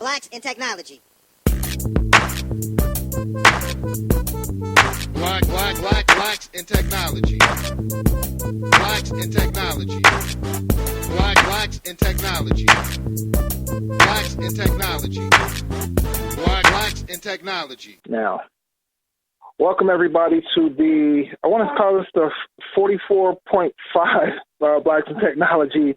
Blacks in Technology. Blacks in technology. Blacks in technology. Blacks in technology. Blacks in technology. Blacks in technology. Now, welcome everybody to I want to call this the 44.5 Blacks in Technology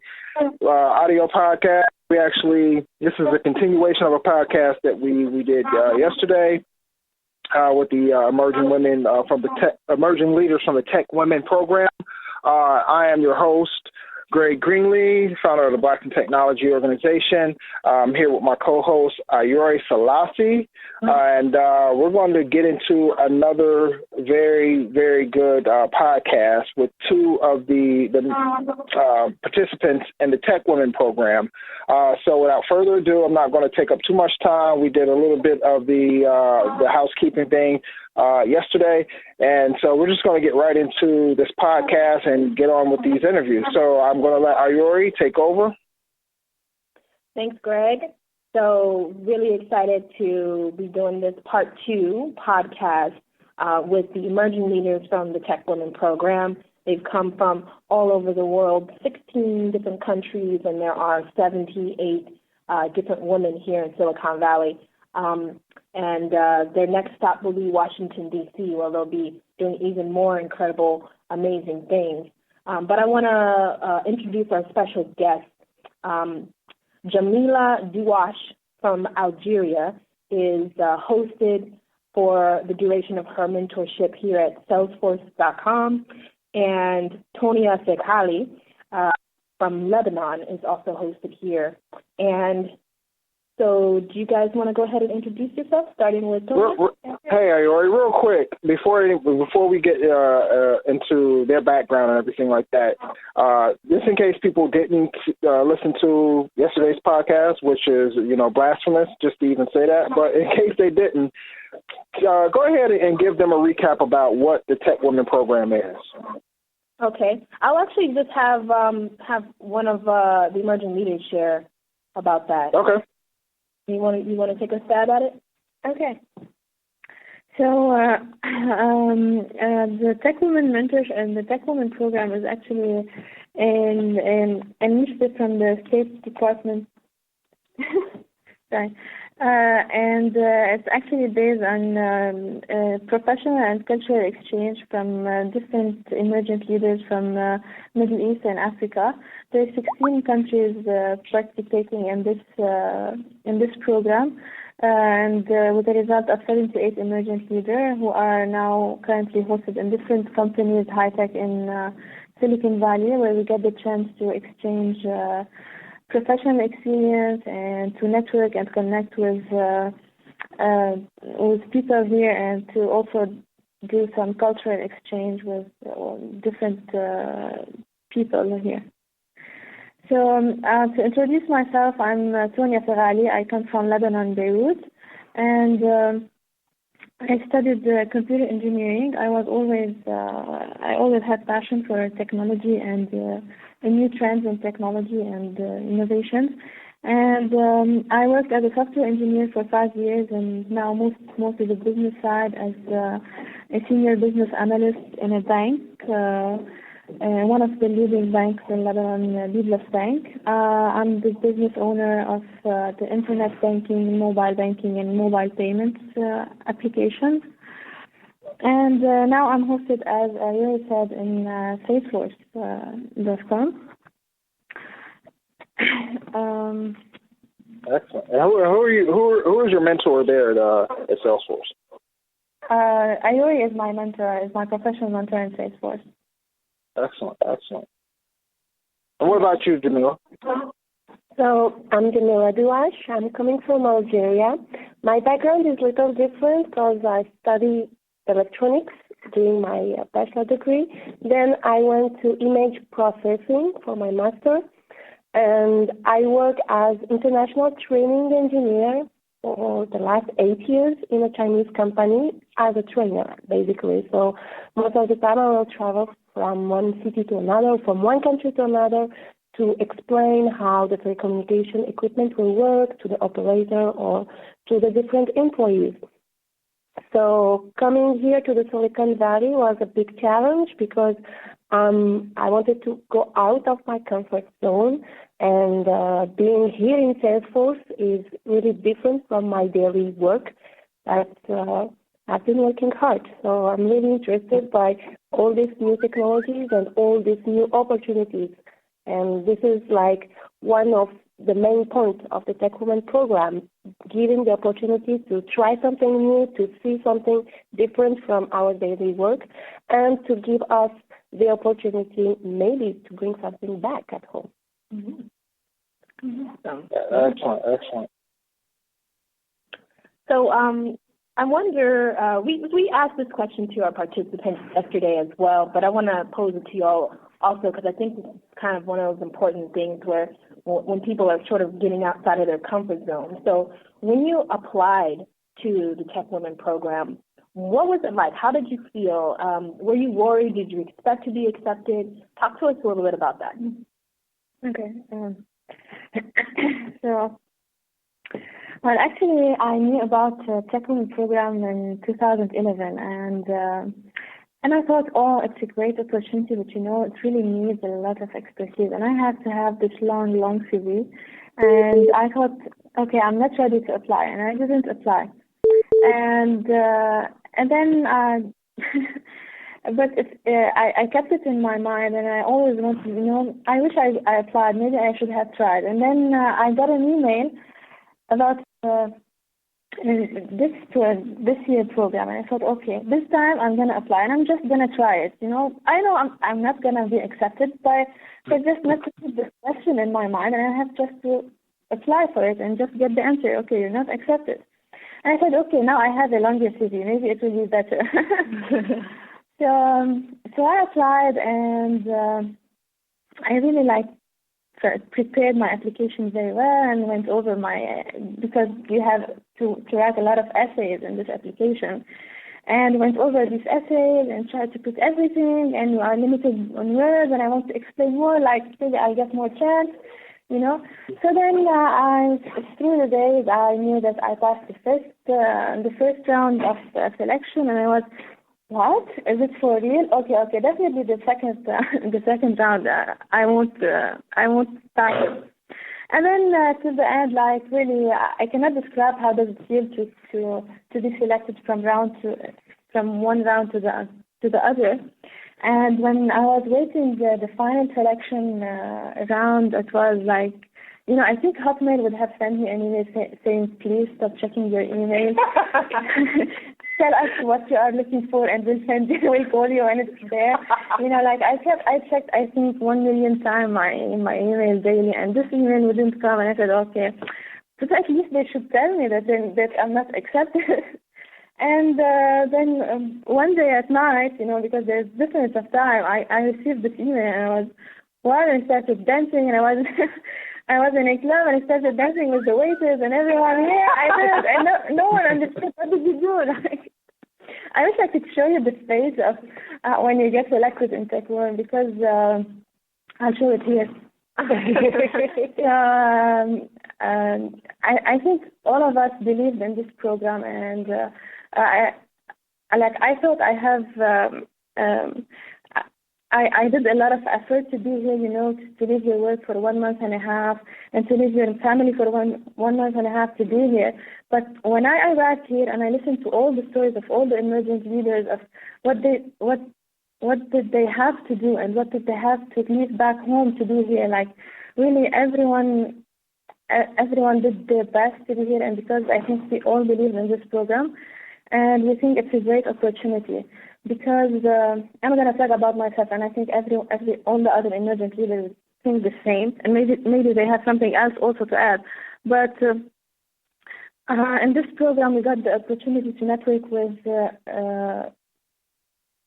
audio podcast. This is a continuation of a podcast that we did yesterday with the emerging leaders from the Tech Women program. I am your host, Greg Greenlee, founder of the Blacks in Technology organization. I'm here with my co-host, Ayori Selassie, and we're going to get into another very, very good podcast with two of the participants in the Tech Women program. So without further ado, I'm not going to take up too much time. We did a little bit of the housekeeping thing yesterday, and so we're just going to get right into this podcast and get on with these interviews. So I'm going to let Ayori take over. Thanks, Greg. So really excited to be doing this part 2 podcast with the emerging leaders from the Tech Women program. They've come from all over the world, 16 different countries, and there are 78 different women here in Silicon Valley. And their next stop will be Washington, D.C., where they'll be doing even more incredible, amazing things. But I want to introduce our special guest. Jamila Douache from Algeria is hosted for the duration of her mentorship here at Salesforce.com. And Tonia Sekhali from Lebanon is also hosted here. And so do you guys want to go ahead and introduce yourself, starting with Tonia? Hey, Ayori, real quick, before we get into their background and everything like that, just in case people didn't listen to yesterday's podcast, which is, blasphemous, just to even say that, but in case they didn't, go ahead and give them a recap about what the Tech Women program is. Okay. I'll actually just have one of the emerging leaders share about that. Okay. You want to take a stab at it? Okay. So the Tech Women Mentorship and the Tech Women program is actually an initiative from the State Department. Sorry. And it's actually based on professional and cultural exchange from different emergent leaders from Middle East and Africa. There are 16 countries participating in this program, and with the result of 78 emergent leaders who are now currently hosted in different companies, high tech in Silicon Valley, where we get the chance to exchange professional experience and to network and connect with people here, and to also do some cultural exchange with different people here. So to introduce myself, I'm Tonia Sekhali. I come from Lebanon, Beirut, and I studied computer engineering. I always had passion for technology and new trends in technology and innovations. And I worked as a software engineer for 5 years, and now mostly the business side as a senior business analyst in a bank, one of the leading banks in Lebanon, Biblos Bank. I'm the business owner of the internet banking, mobile banking, and mobile payments applications. And now I'm hosted, as Ayori said, in Salesforce.com. Excellent. And who is your mentor there at Salesforce? Ayori is my mentor, is my professional mentor in Salesforce. Excellent. And what about you, Jamila? So I'm Jamila Douache. I'm coming from Algeria. My background is a little different because I studied electronics during my bachelor degree. Then I went to image processing for my master, and I work as international training engineer for the last 8 years in a Chinese company as a trainer, basically. So most of the time I will travel from one city to another, from one country to another, to explain how the telecommunication equipment will work to the operator or to the different employees. So coming here to the Silicon Valley was a big challenge because I wanted to go out of my comfort zone, and being here in Salesforce is really different from my daily work. I've been working hard, so I'm really interested by all these new technologies and all these new opportunities. And this is like one of the main points of the Tech Women program, giving the opportunity to try something new, to see something different from our daily work, and to give us the opportunity maybe to bring something back at home. Mm-hmm. Mm-hmm. Excellent. So I wonder, we asked this question to our participants yesterday as well, but I want to pose it to you all also because I think it's kind of one of those important things where when people are sort of getting outside of their comfort zone. So when you applied to the Tech Women program, what was it like? How did you feel? Were you worried? Did you expect to be accepted? Talk to us a little bit about that. Okay. So, well, actually, I knew about Tech Women program in 2011, and I thought, oh, it's a great opportunity, but it really needs a lot of expertise, and I have to have this long CV. And I thought, okay, I'm not ready to apply, and I didn't apply. And then, but I kept it in my mind, and I always wanted, I wish I applied. Maybe I should have tried. And then I got an email about this year program, and I thought, okay, this time I'm gonna apply, and I'm just gonna try it. I know I'm not gonna be accepted, but just not to put this question in my mind, and I have just to apply for it and just get the answer. Okay, you're not accepted. And I said, okay, now I have a longer CV. Maybe it will be better. So I applied, and I really prepared my application very well and went over because you have to write a lot of essays in this application, and went over these essays and tried to put everything, and you are limited on words, and I want to explain more, maybe I'll get more chance, So then through the days, I knew that I passed the first round of selection, and I was, what? Is it for real? Okay, definitely the second round, I won't pass it. And then to the end, really, I cannot describe how does it feel to be selected from one round to the other. And when I was waiting the final selection round, it was like, I think Hotmail would have sent me an email saying, please stop checking your email. Tell us what you are looking for, and we'll call you when it's there. I checked, I think 1 million times my email daily, and this email wouldn't come, and I said, okay, but at least they should tell me that I'm not accepted. And then one day at night, because there's difference of time, I received this email, and I was, I started dancing, and I was in a club, and I started dancing with the waiters and everyone. Yeah, I did, and no one understood. What did you do? I wish I could show you the face of when you get selected in Tech Women, because I'll show it here. I think all of us believed in this program, and I thought I have. I did a lot of effort to be here, to leave your work for 1 month and a half, and to leave your family for one month and a half to be here. But when I arrived here and I listened to all the stories of all the emerging leaders of what did they have to do and what did they have to leave back home to do here, really everyone did their best to be here, and because I think we all believe in this program, and we think it's a great opportunity. Because I'm going to talk about myself, and I think all the other emergent leaders think the same, and maybe they have something else also to add. But in this program, we got the opportunity to network with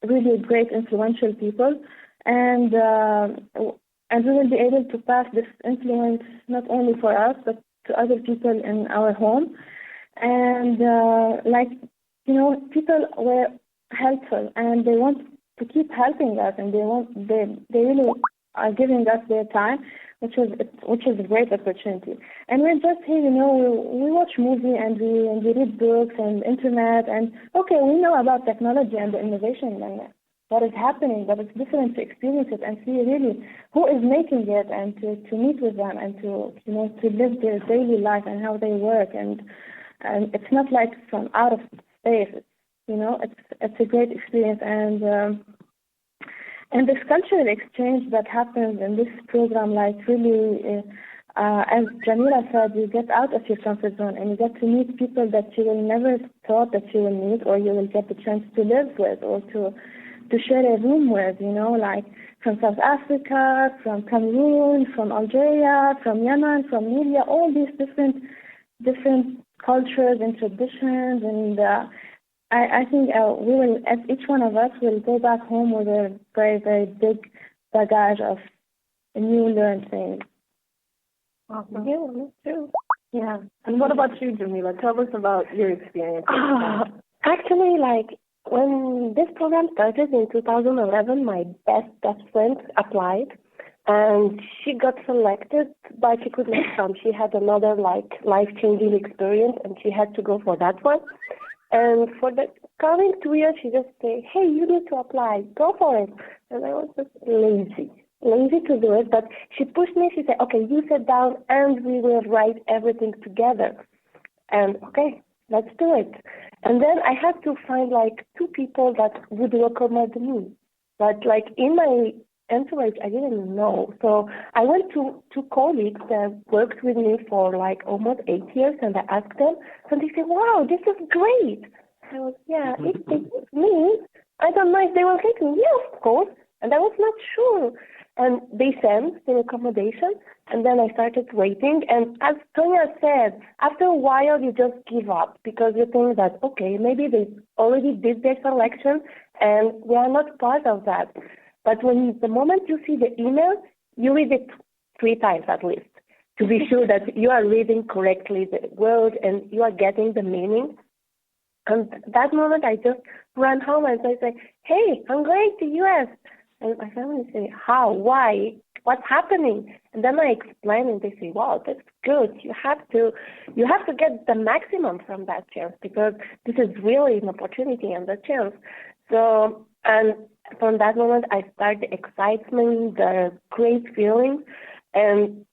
really great, influential people, and we will be able to pass this influence not only for us, but to other people in our home. And people were helpful, and they want to keep helping us, and they really are giving us their time, which is a great opportunity. And we're just here, we watch movies and we read books and internet, and okay, we know about technology and the innovation and what is happening, but it's different to experience it and see really who is making it, and to meet with them and to live their daily life and how they work, and it's not like from out of space. It's a great experience, and this cultural exchange that happens in this program, like really, as Jamila said, you get out of your comfort zone and you get to meet people that you will never thought that you will meet, or you will get the chance to live with, or to share a room with, like from South Africa, from Cameroon, from Algeria, from Yemen, from Libya, all these different cultures and traditions, and I think we will, as each one of us, will go back home with a very, very big bagage of new learned things. Awesome. Yeah, me too. Yeah. And what about you, Jamila? Tell us about your experience. Actually, like, when this program started in 2011, my best friend applied, and she got selected, but she could not come. She had another, life-changing experience, and she had to go for that one. And for the coming 2 years, she just said, hey, you need to apply. Go for it. And I was just lazy to do it. But she pushed me. She said, okay, you sit down and we will write everything together. And okay, let's do it. And then I had to find 2 people that would recommend me. But in my entourage, I didn't know. So I went to 2 colleagues that worked with me for almost 8 years, and I asked them, and they said, wow, this is great. I was, yeah, if they take me, I don't know if they will take me. Yeah, of course. And I was not sure. And they sent the recommendation, and then I started waiting. And as Tonya said, after a while, you just give up because you think that, okay, maybe they already did their selection, and we are not part of that. But the moment you see the email, you read it 3 times at least to be sure that you are reading correctly the word and you are getting the meaning. And that moment, I just ran home and I said, hey, I'm going to U.S. And my family say, how, why, what's happening? And then I explain, and they say, wow, that's good. You have to get the maximum from that chance, because this is really an opportunity and a chance. So, and from that moment, I started the excitement, the great feeling. And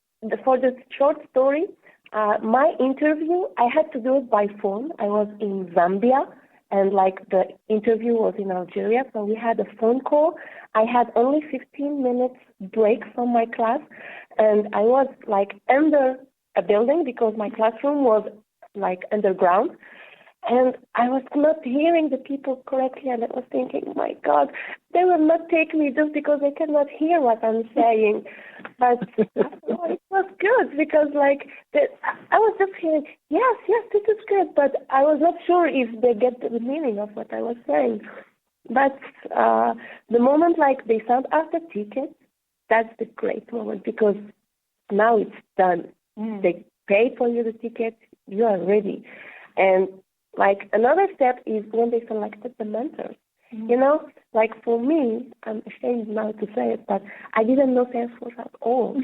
for this short story, my interview, I had to do it by phone. I was in Zambia, and the interview was in Algeria, so we had a phone call. I had only 15 minutes break from my class, and I was under a building because my classroom was underground. And I was not hearing the people correctly, and I was thinking, my God, they will not take me just because they cannot hear what I'm saying. But it was good because, I was just hearing, yes, this is good, but I was not sure if they get the meaning of what I was saying. But the moment, they sent us the ticket, that's the great moment, because now it's done. They pay for you the ticket, you are ready. And another step is when they selected the mentors. For me, I'm ashamed now to say it, but I didn't know Salesforce at all.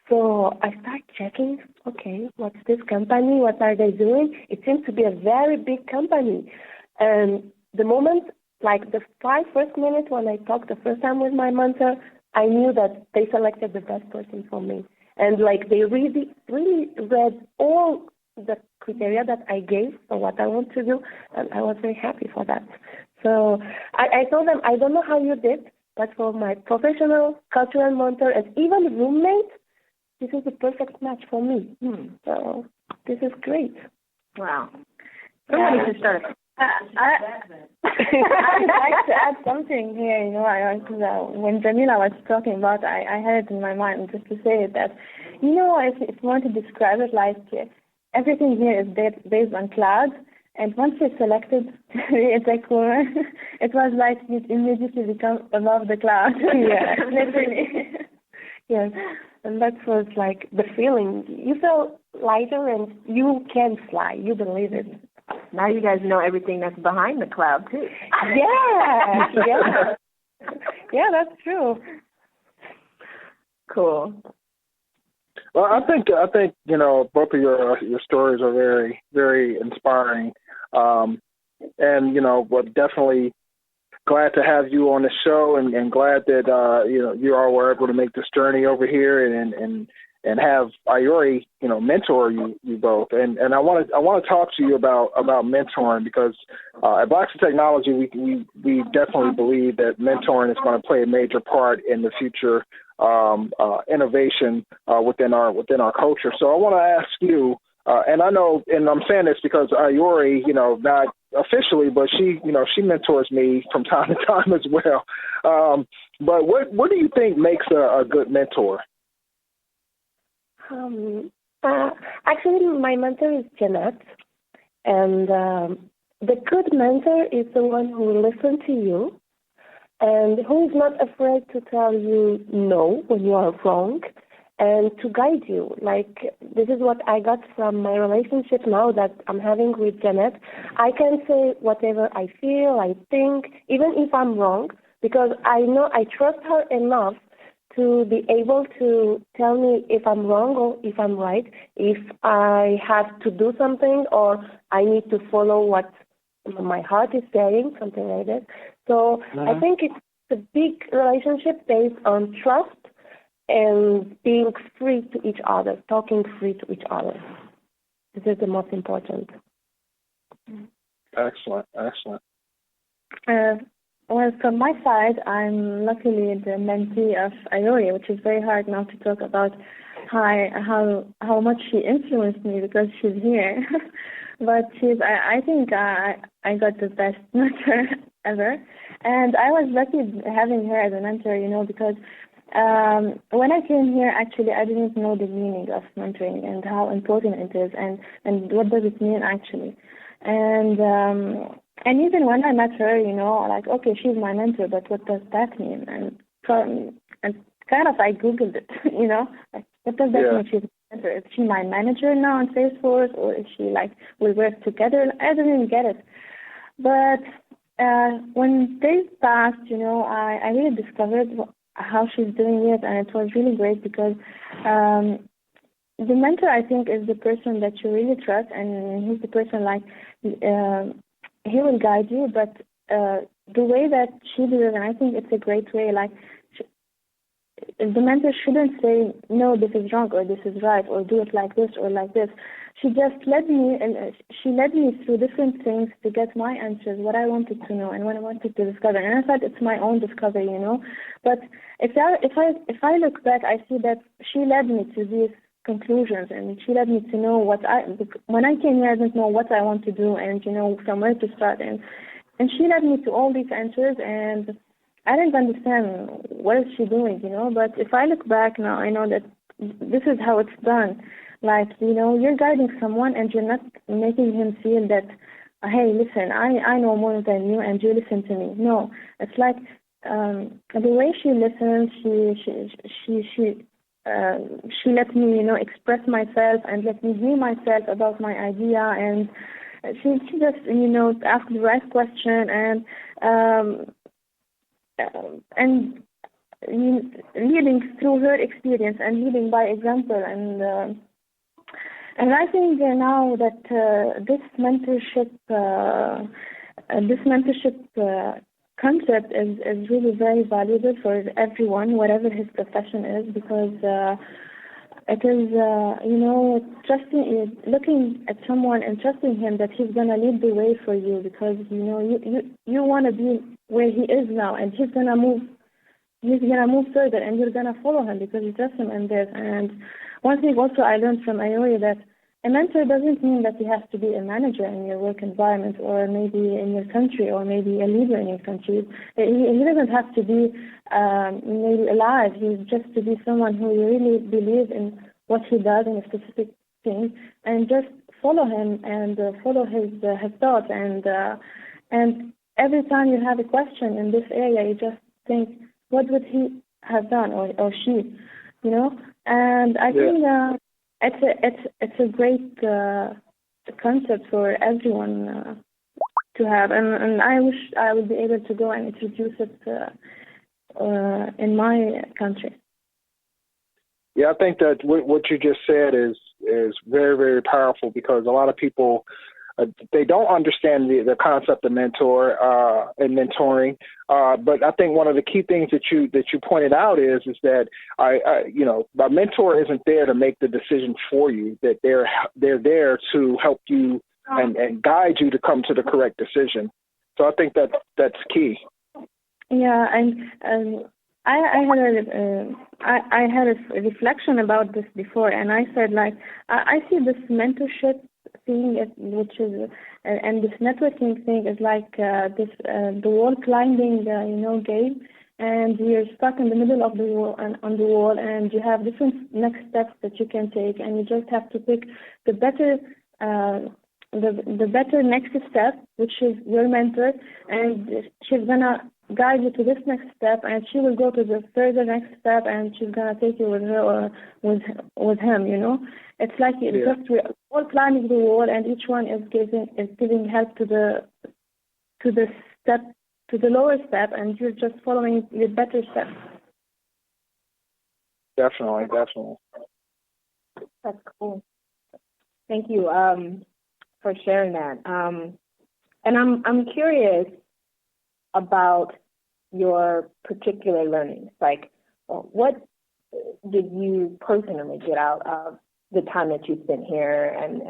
So I started checking, okay, what's this company? What are they doing? It seems to be a very big company. And the moment, the 5 first minutes when I talked the first time with my mentor, I knew that they selected the best person for me. And they really read all the criteria that I gave for what I want to do, and I was very happy for that. So I told them, I don't know how you did, but for my professional, cultural mentor, and even roommate, this is the perfect match for me. So this is great. Wow. Somebody should start. I'd like to add something here. When Jamila was talking about, I had it in my mind just to say that, if you want to describe it everything here is based on cloud, and once you're selected to be a tech woman, it was you immediately become above the cloud. Yeah. Literally. Yes, and that was the feeling. You feel lighter and you can fly. You believe it. Now you guys know everything that's behind the cloud, too. Yeah, that's true. Cool. Well, I think both of your stories are very, very inspiring, and we're definitely glad to have you on the show, and glad that you all were able to make this journey over here and have Iori mentor you both. And I want to talk to you about mentoring, because at Blacks in Technology we definitely believe that mentoring is going to play a major part in the future innovation within our culture. So I want to ask you, and I know, and I'm saying this because Iori, not officially, but she mentors me from time to time as well. But what do you think makes a good mentor? Actually, my mentor is Jeanette, and the good mentor is the one who will listen to you and who is not afraid to tell you no when you are wrong, and to guide you. Like, this is what I got from my relationship now that I'm having with Jeanette. I can say whatever I feel, I think, even if I'm wrong, because I know I trust her enough to be able to tell me if I'm wrong or if I'm right, if I have to do something or I need to follow what my heart is saying, something like that. So I think it's a big relationship based on trust and being free to each other, talking free to each other. This is the most important. Excellent. Well, from my side, I'm luckily the mentee of Iori, which is very hard now to talk about how much she influenced me because she's here. But I think I got the best mentor ever. And I was lucky having her as a mentor, because when I came here, actually, I didn't know the meaning of mentoring and how important it is and what does it mean actually. And even when I met her, like, okay, she's my mentor, but what does that mean? And kind of I Googled it, like, what does that mean, she's my mentor? Is she my manager now on Salesforce, or is she like, we work together? I didn't get it. But when days passed, I really discovered how she's doing it, and it was really great because the mentor, I think, is the person that you really trust, and he's the person like, he will guide you, but the way that she did it, and I think it's a great way, like, the mentor shouldn't say, no, this is wrong, or this is right, or do it like this, or like this. She just led me, and she led me through different things to get my answers, what I wanted to know, and what I wanted to discover. And I thought it's my own discovery, But if I look back, I see that she led me to these conclusions, and she led me to know when I came here, I didn't know what I want to do, and from where to start, and she led me to all these answers, and I didn't understand what is she doing, But if I look back now, I know that this is how it's done. Like, you're guiding someone, and you're not making him feel that, hey, listen, I know more than you, and you listen to me. No, it's like the way she listens, she let me, express myself and let me hear myself about my idea, and she just, asked the right question and leading through her experience and leading by example, and I think now that this mentorship concept is really very valuable for everyone, whatever his profession is, because it is, trusting, looking at someone and trusting him that he's going to lead the way for you, because, you want to be where he is now, and he's going to move further, and you're going to follow him because you trust him in this. And one thing also I learned from Iori, that a mentor doesn't mean that you have to be a manager in your work environment, or maybe in your country, or maybe a leader in your country. He doesn't have to be maybe alive. He's just to be someone who you really believe in what he does in a specific thing, and just follow him and follow his thoughts. And every time you have a question in this area, you just think, what would he have done, or she, And I think it's a great concept for everyone to have, and I wish I would be able to go and introduce it in my country. Yeah, I think that what you just said is very, very powerful, because a lot of people they don't understand the concept of mentor and mentoring. But I think one of the key things that you pointed out is that a mentor isn't there to make the decision for you. That they're there to help you and guide you to come to the correct decision. So I think that's key. Yeah, and I had a reflection about this before, and I said, like, I see this mentorship thing, which is and this networking thing is like this the wall climbing game, and you're stuck in the middle of the wall and on the wall, and you have different next steps that you can take, and you just have to pick the better the better next step, which is your mentor, and she's gonna guide you to this next step, and she will go to the further next step, and she's gonna take you with her or with him. It's like just we're all climbing the wall, and each one is giving help to the step, to the lower step, and you're just following the better step. Definitely. That's cool. Thank you for sharing that. And I'm curious about your particular learnings. Like, what did you personally get out of the time that you spent here and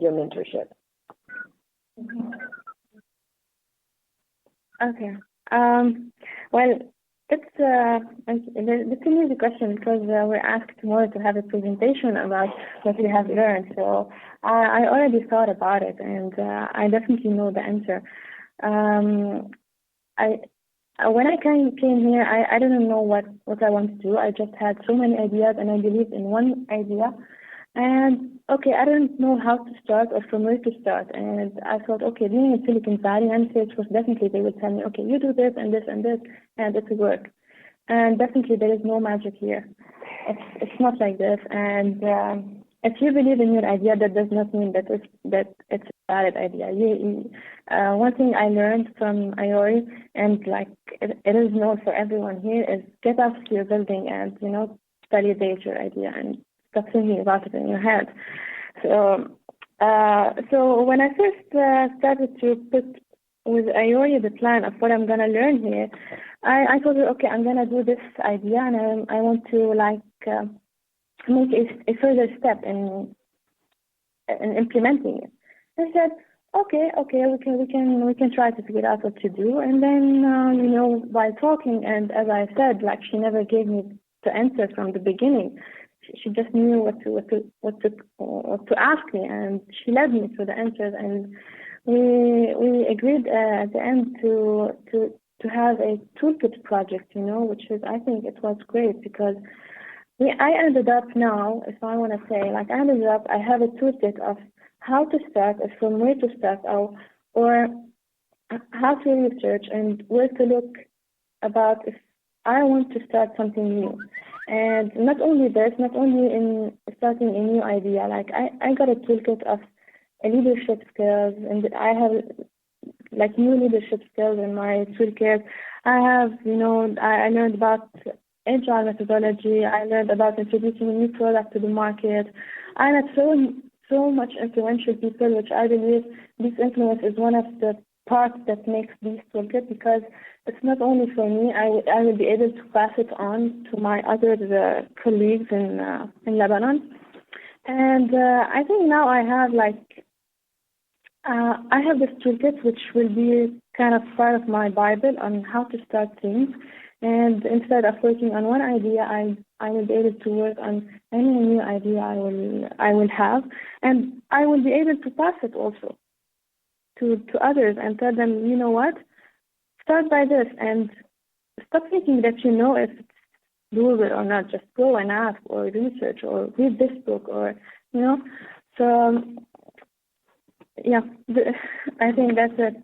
your mentorship? Okay. Well, it's an easy question, because we're asked tomorrow to have a presentation about what we have learned. So I already thought about it, and I definitely know the answer. When I came here, I didn't know what I want to do. I just had so many ideas, and I believed in one idea. And okay, I didn't know how to start or from where to start. And I thought, okay, being in Silicon Valley, and Salesforce, definitely they would tell me, okay, you do this and this and this, and it will work. And definitely there is no magic here. It's not like this. And if you believe in your idea, that does not mean that it's a valid idea. One thing I learned from IORI, and like it is known for everyone here, is get off your building and validate your idea and stop thinking about it in your head. So when I first started to put with IORI the plan of what I'm gonna learn here, I thought, okay, I'm gonna do this idea, and I want to make a further step in implementing it. I said, okay, we can try to figure out what to do. And then while talking, and as I said, like, she never gave me the answer from the beginning. She just knew what to ask me, and she led me to the answers. And we agreed at the end to have a toolkit project, which is, I think it was great, because I ended up now, if I want to say, I have a toolkit of how to start, or from where to start, or how to research and where to look about if I want to start something new. And not only this, not only in starting a new idea, like I got a toolkit of leadership skills, and I have like new leadership skills in my toolkit. I have, I learned about agile methodology. I learned about introducing a new product to the market. I met so much influential people, which I believe this influence is one of the parts that makes this toolkit, because it's not only for me. I will be able to pass it on to my other colleagues in Lebanon. And I think now I have I have this toolkit, which will be kind of part of my Bible on how to start things. And instead of working on one idea, I will be able to work on any new idea I will have, and I will be able to pass it also to others and tell them, you know what, start by this, and stop thinking that you know if it's doable or not. Just go and ask or research or read this book, or So yeah, I think that's it.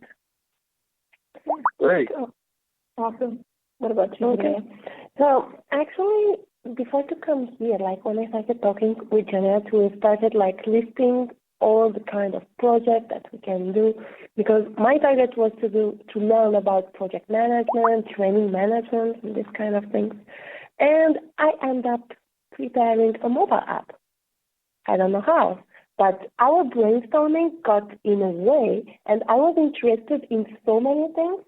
Great. Awesome. What about you? Okay. So actually, before to come here, when I started talking with Janet, we started listing all the kind of projects that we can do, because my target was to learn about project management, training management, and this kind of things. And I end up preparing a mobile app. I don't know how, but our brainstorming got in a way, and I was interested in so many things.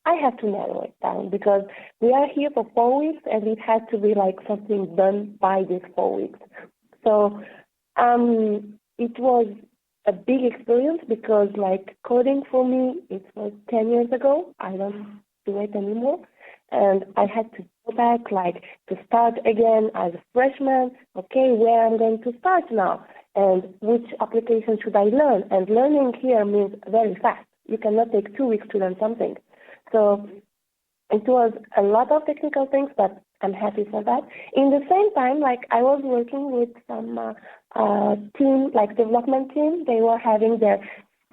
I had to narrow it down because we are here for 4 weeks, and it had to be like something done by these 4 weeks. So it was a big experience because like coding for me, it was 10 years ago. I don't do it anymore. And I had to go back, like to start again as a freshman. Okay, where I'm going to start now? And which application should I learn? And learning here means very fast. You cannot take 2 weeks to learn something. So it was a lot of technical things, but I'm happy for that. In the same time, like I was working with some team, like development team. They were having their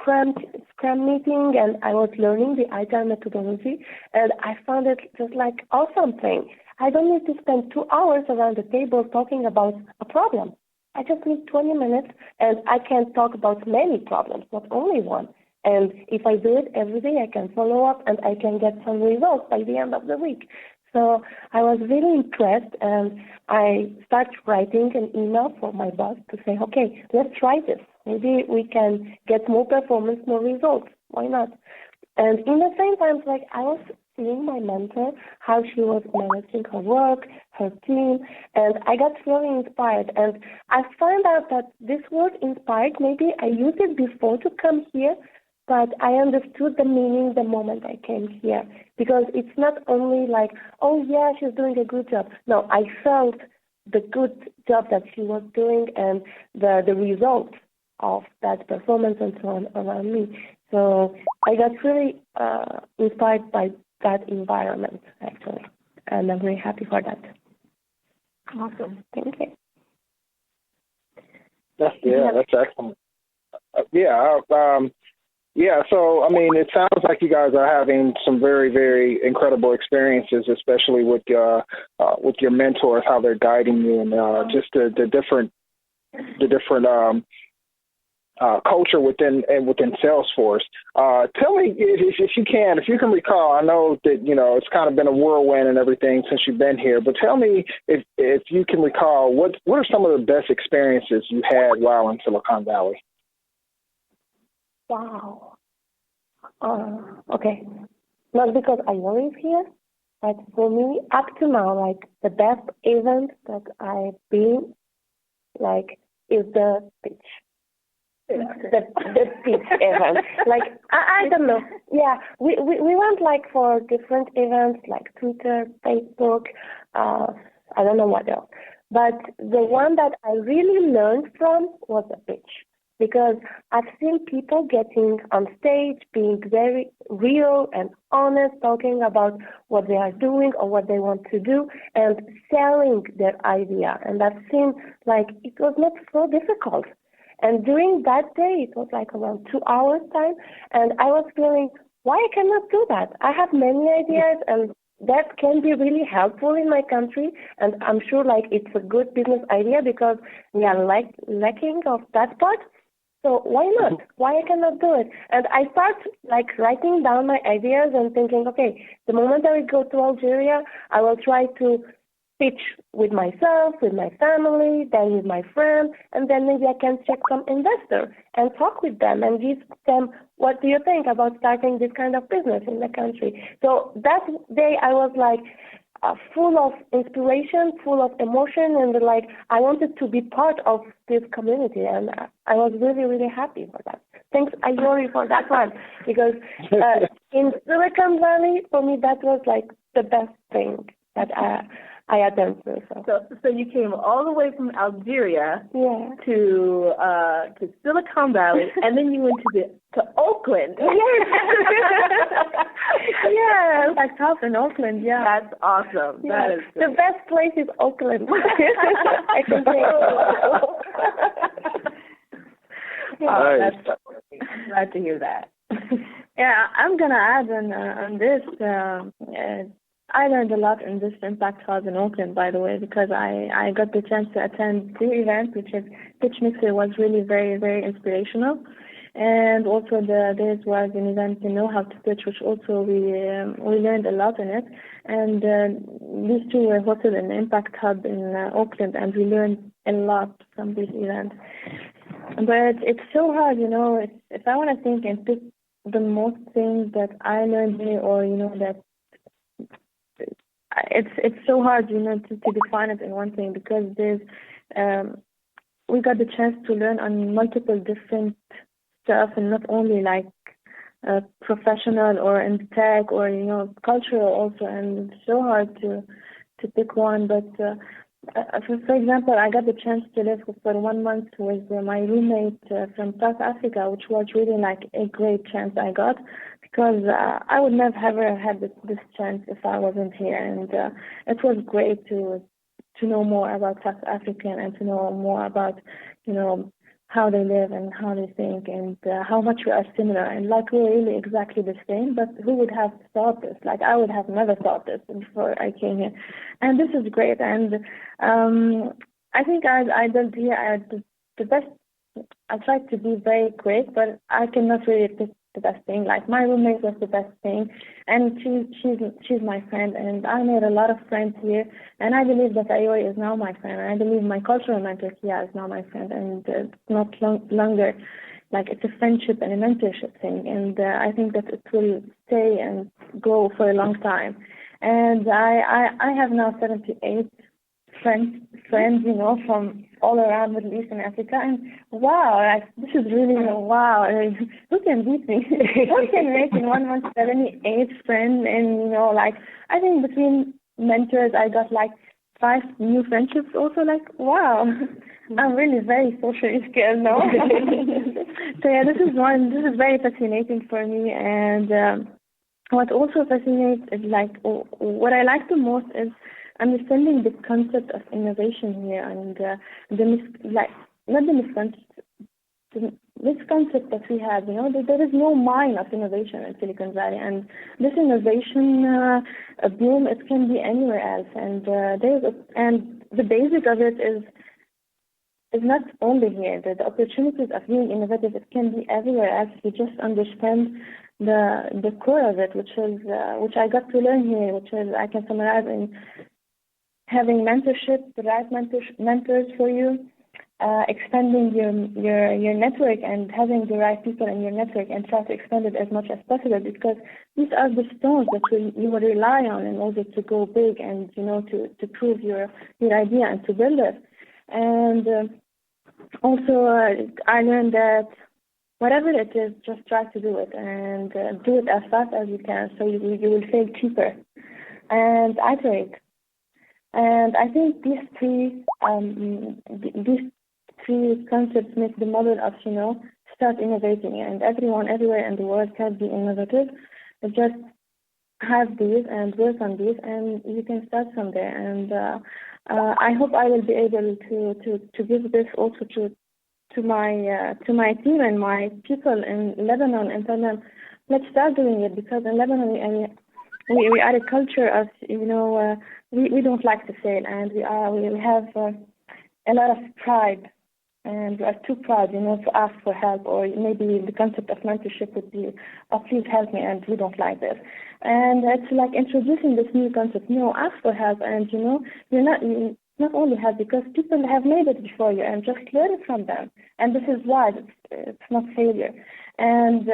Scrum meeting, and I was learning the agile methodology, and I found it just like awesome thing. I don't need to spend 2 hours around the table talking about a problem. I just need 20 minutes, and I can talk about many problems, not only one. And if I do it every day, I can follow up, and I can get some results by the end of the week. So I was really impressed, and I started writing an email for my boss to say, okay, let's try this. Maybe we can get more performance, more results. Why not? And in the same time, like I was seeing my mentor, how she was managing her work, her team, and I got really inspired. And I found out that this word inspired, maybe I used it before to come here, but I understood the meaning the moment I came here. Because it's not only like, oh yeah, she's doing a good job. No, I felt the good job that she was doing and the results of that performance and so on around me. So I got really inspired by that environment, actually. And I'm very happy for that. Awesome. Thank you. That's excellent. So I mean, it sounds like you guys are having some very, very incredible experiences, especially with your mentors, how they're guiding you, and just the different culture within Salesforce. Tell me if you can recall. I know that it's kind of been a whirlwind and everything since you've been here, but tell me if you can recall what are some of the best experiences you had while in Silicon Valley. Wow. Okay. Not because I live here, but for me, up to now, like the best event that I've been, like, is the pitch. The pitch event. Like, I don't know. Yeah, we went like for different events like Twitter, Facebook, I don't know what else. But the one that I really learned from was the pitch. Because I've seen people getting on stage, being very real and honest, talking about what they are doing or what they want to do, and selling their idea. And I've seen, like, it was not so difficult. And during that day, it was like around 2 hours time, and I was feeling, why I cannot do that? I have many ideas, and that can be really helpful in my country, and I'm sure, like, it's a good business idea because we are lacking of that part. So why not? Why I cannot do it? And I start like writing down my ideas and thinking, okay, the moment I will go to Algeria, I will try to pitch with myself, with my family, then with my friends, and then maybe I can check some investor and talk with them and give them, what do you think about starting this kind of business in the country? So that day I was like, full of inspiration, full of emotion, and like I wanted to be part of this community, and I was really, really happy for that. Thanks, Ayori, for that one, because in Silicon Valley, for me, that was like the best thing that I attended to. So you came all the way from Algeria to Silicon Valley, and then you went to Oakland. Yes. Like tough in Oakland, yeah. That's awesome. Yeah. That is the best place is Oakland. I can say. That's I'm glad to hear that. Yeah, I'm gonna add on this. I learned a lot in this Impact Hub in Oakland, by the way, because I got the chance to attend the event, which is Pitch Mixer, was really very, very inspirational. And also there was an event, how to pitch, which also we learned a lot in it. And these two were hosted in the Impact Hub in Auckland, and we learned a lot from these events. But it's so hard, if I want to think and pick the most things that I learned here, or that it's so hard, to define it in one thing, because there's we got the chance to learn on multiple different stuff, and not only like professional or in tech or cultural also, and it's so hard to pick one. But for example, I got the chance to live for 1 month with my roommate from South Africa, which was really like a great chance I got, because I would never have ever had this chance if I wasn't here. And it was great to know more about South African, and to know more about how they live and how they think, and how much we are similar, and like we're really exactly the same. But who would have thought this? Like, I would have never thought this before I came here, and this is great. And I think I did here the best. I tried to be very quick, but I cannot really pick the best thing. Like, my roommate was the best thing, and she's my friend, and I made a lot of friends here, and I believe that Ayori is now my friend, and I believe my cultural mentor Kia is now my friend, and it's not longer like it's a friendship and a mentorship thing, and I think that it will stay and go for a long time. And I have now 78 friends, from all around Middle East and Africa, and wow, this is really wow. Who can beat me? Who can make in 1 month 78 friends? And I think between mentors, I got like 5 new friendships. Also, like, wow, I'm really very socially skilled now. So yeah, this is very fascinating for me. And what also fascinates is like what I like the most is understanding the concept of innovation here, and not the misconcept that we have. There is no mine of innovation in Silicon Valley, and this innovation boom, it can be anywhere else. And and the basic of it is not only here. The opportunities of being innovative, it can be everywhere else. You just understand the core of it, which I got to learn here, which is I can summarize in having mentorship, the right mentors for you, expanding your network, and having the right people in your network, and try to expand it as much as possible, because these are the stones that you will rely on in order to go big, and to prove your idea and to build it. And also I learned that whatever it is, just try to do it, and do it as fast as you can, so you will fail cheaper and iterate. And I think these three concepts make the model of start innovating, and everyone everywhere in the world can be innovative. Just have these and work on these, and you can start from there. And I hope I will be able to give this also to my team and my people in Lebanon, and tell them, let's start doing it, because in Lebanon we are a culture of we don't like to fail, and we have a lot of pride, and we are too proud to ask for help, or maybe the concept of mentorship would be, oh, please help me, and we don't like this. And it's like introducing this new concept. Ask for help, and you're not only help, because people have made it before you, and just learn from them. And this is why it's not failure. And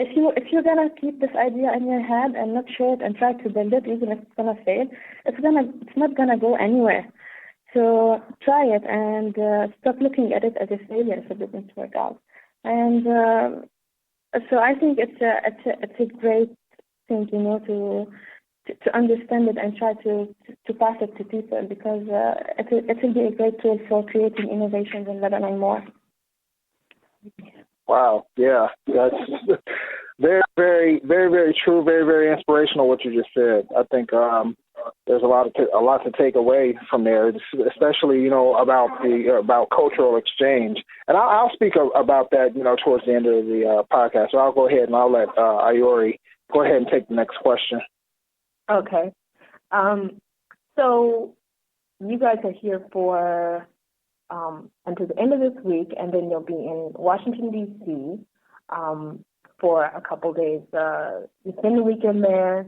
if you're gonna keep this idea in your head and not share it and try to build it, even if it's gonna fail, it's not gonna go anywhere. So try it, and stop looking at it as a failure if it doesn't work out. And so I think it's a great thing, to understand it and try to pass it to people, because it will be a great tool for creating innovations in Lebanon more. Wow, yeah, that's very, very, very, very true, very, very inspirational what you just said. I think there's a lot to take away from there, especially about cultural exchange. And I'll speak about that towards the end of the podcast. So I'll go ahead and I'll let Ayori go ahead and take the next question. Okay. So you guys are here for until the end of this week, and then you'll be in Washington, D.C. For a couple days. You spend the weekend there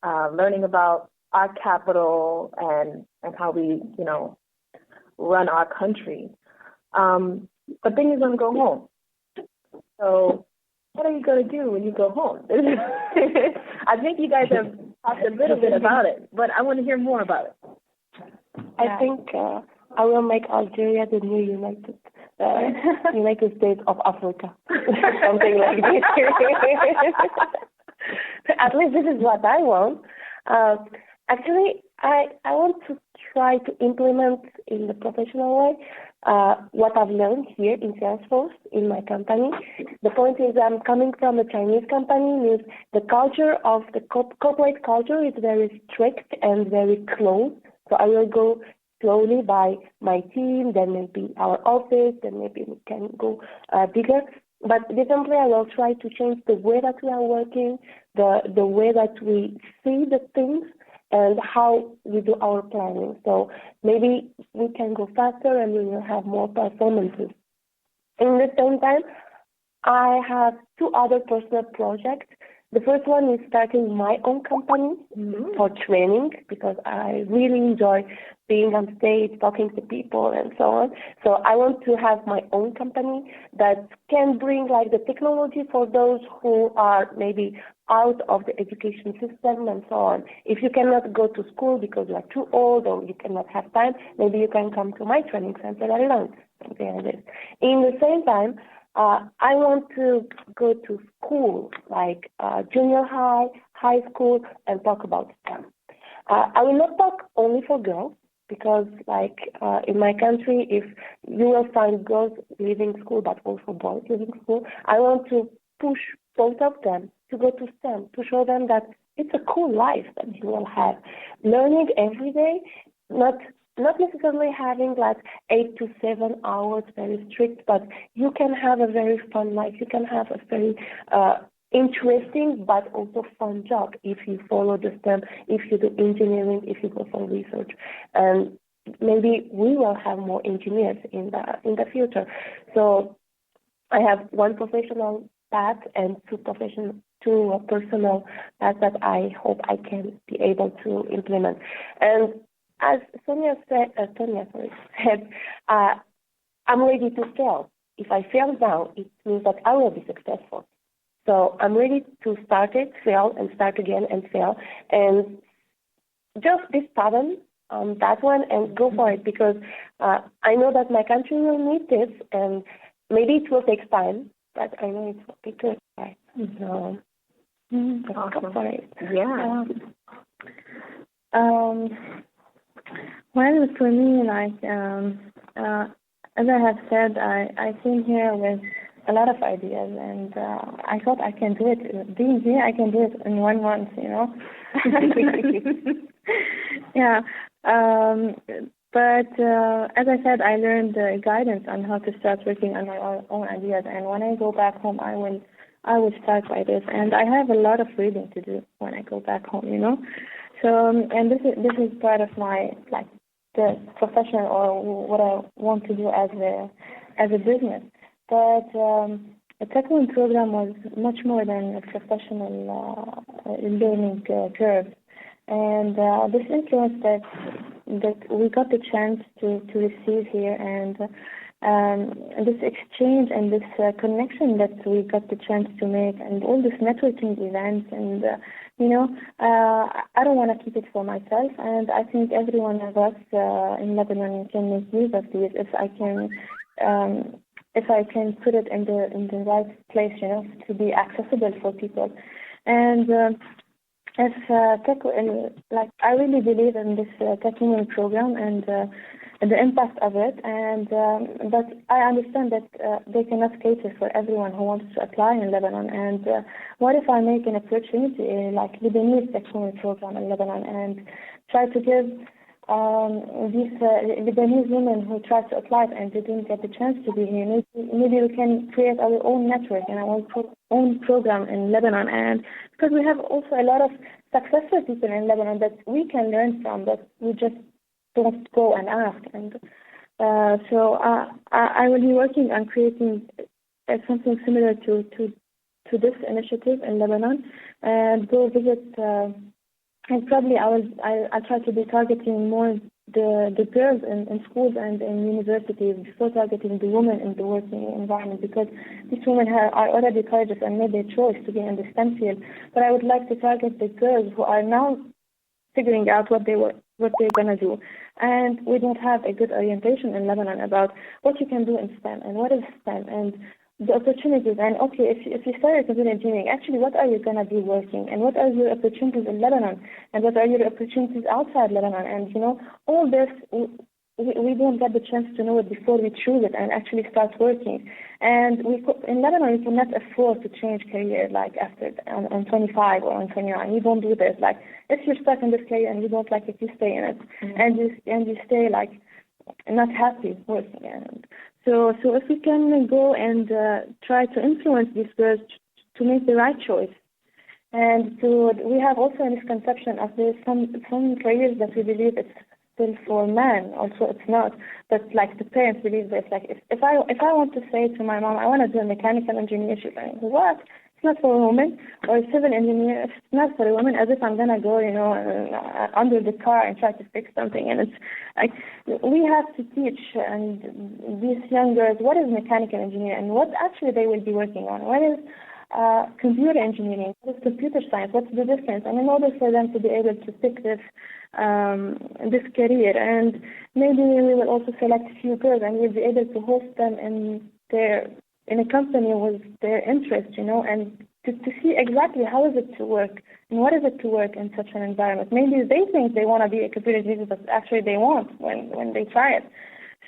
learning about our capital and how we, run our country. But then you're going to go home. So what are you going to do when you go home? I think you guys have talked a little bit about it, but I want to hear more about it. I think I will make Algeria the new United States of Africa, something like this. At least this is what I want. Actually, I want to try to implement in the professional way what I've learned here in Salesforce in my company. The point is I'm coming from a Chinese company, means the culture of the corporate culture is very strict and very close. So I will go slowly by my team, then maybe our office, then maybe we can go bigger. But definitely I will try to change the way that we are working, the way that we see the things, and how we do our planning. So maybe we can go faster and we will have more performances. In the same time, I have two other personal projects. The first one is starting my own company for training, because I really enjoy being on stage, talking to people and so on. So I want to have my own company that can bring like the technology for those who are maybe out of the education system and so on. If you cannot go to school because you are too old or you cannot have time, maybe you can come to my training center and learn something like this. In the same time, I want to go to school, like junior high, high school, and talk about STEM. I will not talk only for girls, because like in my country, if you will find girls leaving school, but also boys leaving school, I want to push both of them to go to STEM, to show them that it's a cool life that you will have. Learning every day, not necessarily having like 8 to 7 hours, very strict, but you can have a very fun life. You can have a very interesting but also fun job if you follow the STEM, if you do engineering, if you go for research. And maybe we will have more engineers in the future. So I have one professional path and two personal paths that I hope I can be able to implement. And as Sonia said, I'm ready to fail. If I fail now, it means that I will be successful. So I'm ready to start it, fail, and start again and fail. And just be stubborn on that one and go for it, because I know that my country will need this, and maybe it will take time, but I know it will be good. So let's go for it. Yeah. Well, for me, like as I have said, I came here with a lot of ideas, and I thought I can do it. Being here, I can do it in 1 month, Yeah. But as I said, I learned guidance on how to start working on my own ideas. And when I go back home, I will start by this. And I have a lot of reading to do when I go back home, So, and this is part of my the profession, or what I want to do as a business. But the Tech1 program was much more than a professional learning curve, and this influence that we got the chance to receive here, and this exchange and this connection that we got the chance to make, and all these networking events, and I don't want to keep it for myself, and I think every one of us in Lebanon can make use of these if I can put it in the right place, to be accessible for people. And as I really believe in this Tech1 program and the impact of it, and but I understand that they cannot cater for everyone who wants to apply in Lebanon. And what if I make an opportunity like Lebanese Tech1 program in Lebanon, and try to give these Lebanese women who tried to apply and they didn't get the chance to be here, maybe we can create our own network and our own program in Lebanon. And because we have also a lot of successful people in Lebanon that we can learn from, but we just don't go and ask. And So I will be working on creating something similar to this initiative in Lebanon, and go visit. And probably I'll try to be targeting more the girls in schools and in universities before targeting the women in the working environment, because these women are already courageous and made their choice to be in the STEM field. But I would like to target the girls who are now figuring out what they're gonna do, and we don't have a good orientation in Lebanon about what you can do in STEM and what is STEM and the opportunities. And okay, if you study computer engineering, actually what are you gonna be working, and what are your opportunities in Lebanon, and what are your opportunities outside Lebanon? And all this we don't get the chance to know it before we choose it and actually start working. And in Lebanon, we cannot afford to change career like after on 25 or on 29. We don't do this. Like if you're stuck in this career and you don't like it, you stay in it, and you stay like not happy working. And so if we can go and try to influence these girls to make the right choice. And so we have also a misconception of there's some careers that we believe it's still for men, also it's not. But like the parents believe this. Like if I want to say to my mom, I want to do a mechanical engineer, she's like, what? It's not for a woman. Or a civil engineer, it's not for a woman, as if I'm gonna go, under the car and try to fix something. And it's like we have to teach and these young girls what is mechanical engineering and what actually they will be working on. What is computer engineering? What is computer science? What's the difference? And in order for them to be able to pick this career, and maybe we will also select a few girls and we'll be able to host them in a company with their interest, and to see exactly how is it to work and what is it to work in such an environment. Maybe they think they want to be a computer engineer, but actually they won't when they try it.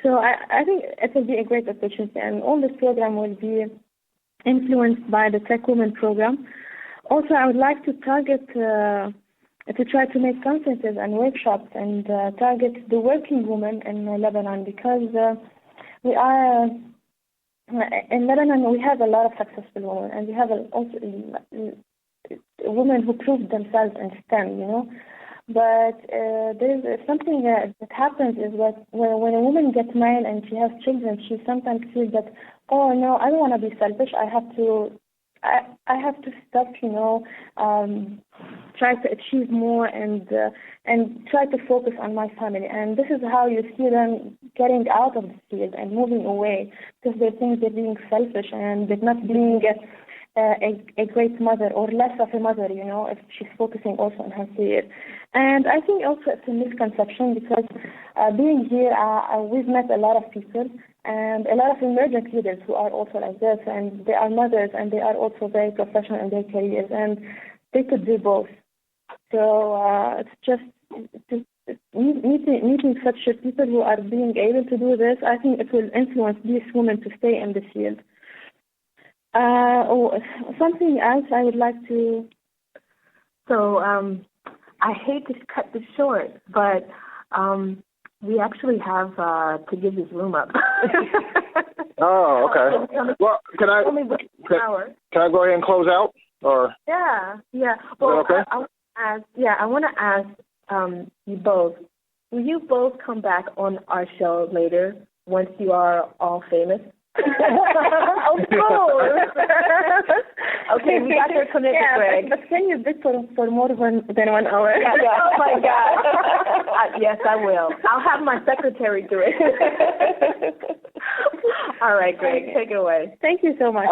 So I think it will be a great opportunity, and all this program will be influenced by the Tech Women program. Also, I would like to target to try to make conferences and workshops and target the working women in Lebanon, because we are in Lebanon. We have a lot of successful women, and we have also women who proved themselves in STEM, But there's something that happens is that when a woman gets married and she has children, she sometimes feels that, oh no, I don't want to be selfish. I have to stop, try to achieve more and try to focus on my family. And this is how you see them getting out of the field and moving away, because they think they're being selfish and they're not being a great mother, or less of a mother, if she's focusing also on her career. And I think also it's a misconception, because being here, we've met a lot of people and a lot of emerging leaders who are also like this, and they are mothers and they are also very professional in their careers, and they could do both. So it's just meeting such people who are being able to do this. I think it will influence these women to stay in the field. Something else I would like to. So I hate to cut this short, but we actually have to give this room up. Oh, okay. Well, can I go ahead and close out? Or yeah. Well, okay? I want to ask you both. Will you both come back on our show later once you are all famous? Of course. Okay, we got your commitment, Greg. But can you bid for more than 1 hour? Oh my God. Yes, I will. I'll have my secretary do it. All right, Greg, take it away. Thank you so much.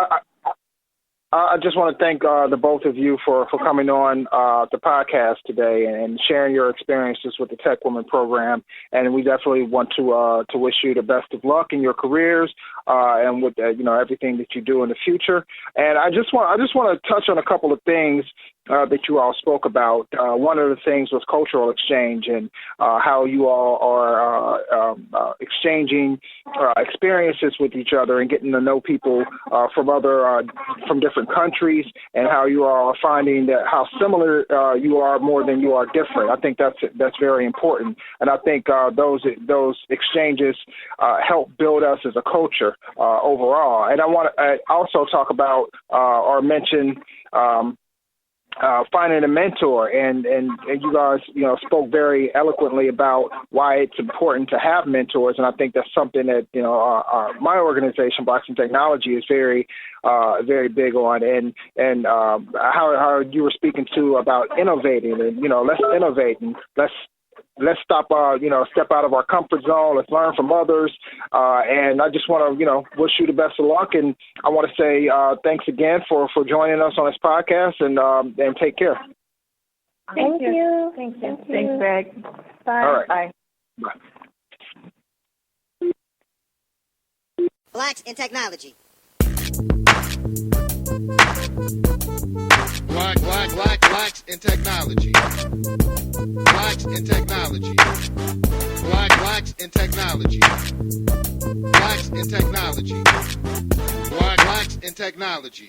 I just want to thank the both of you for coming on the podcast today and sharing your experiences with the Tech Women program. And we definitely want to wish you the best of luck in your careers and with everything that you do in the future. And I just want to touch on a couple of things that you all spoke about. One of the things was cultural exchange, and how you all are exchanging experiences with each other and getting to know people from different countries, and how you all are finding that how similar you are more than you are different. I think that's very important, and I think those exchanges help build us as a culture overall. And I want to also talk about or mention finding a mentor, and you guys, spoke very eloquently about why it's important to have mentors, and I think that's something that my organization, Blacks in Technology, is very very big on, and how you were speaking to about innovating, and let's innovate and let's step out of our comfort zone. Let's learn from others. And I just want to, wish you the best of luck. And I want to say thanks again for joining us on this podcast, and take care. Thank you. Thank you. Thanks, Greg. Bye. All right. Bye. Bye. Blacks in Technology. Blacks in technology. Blacks in technology. Blacks in technology. Blacks in technology. Blacks in technology.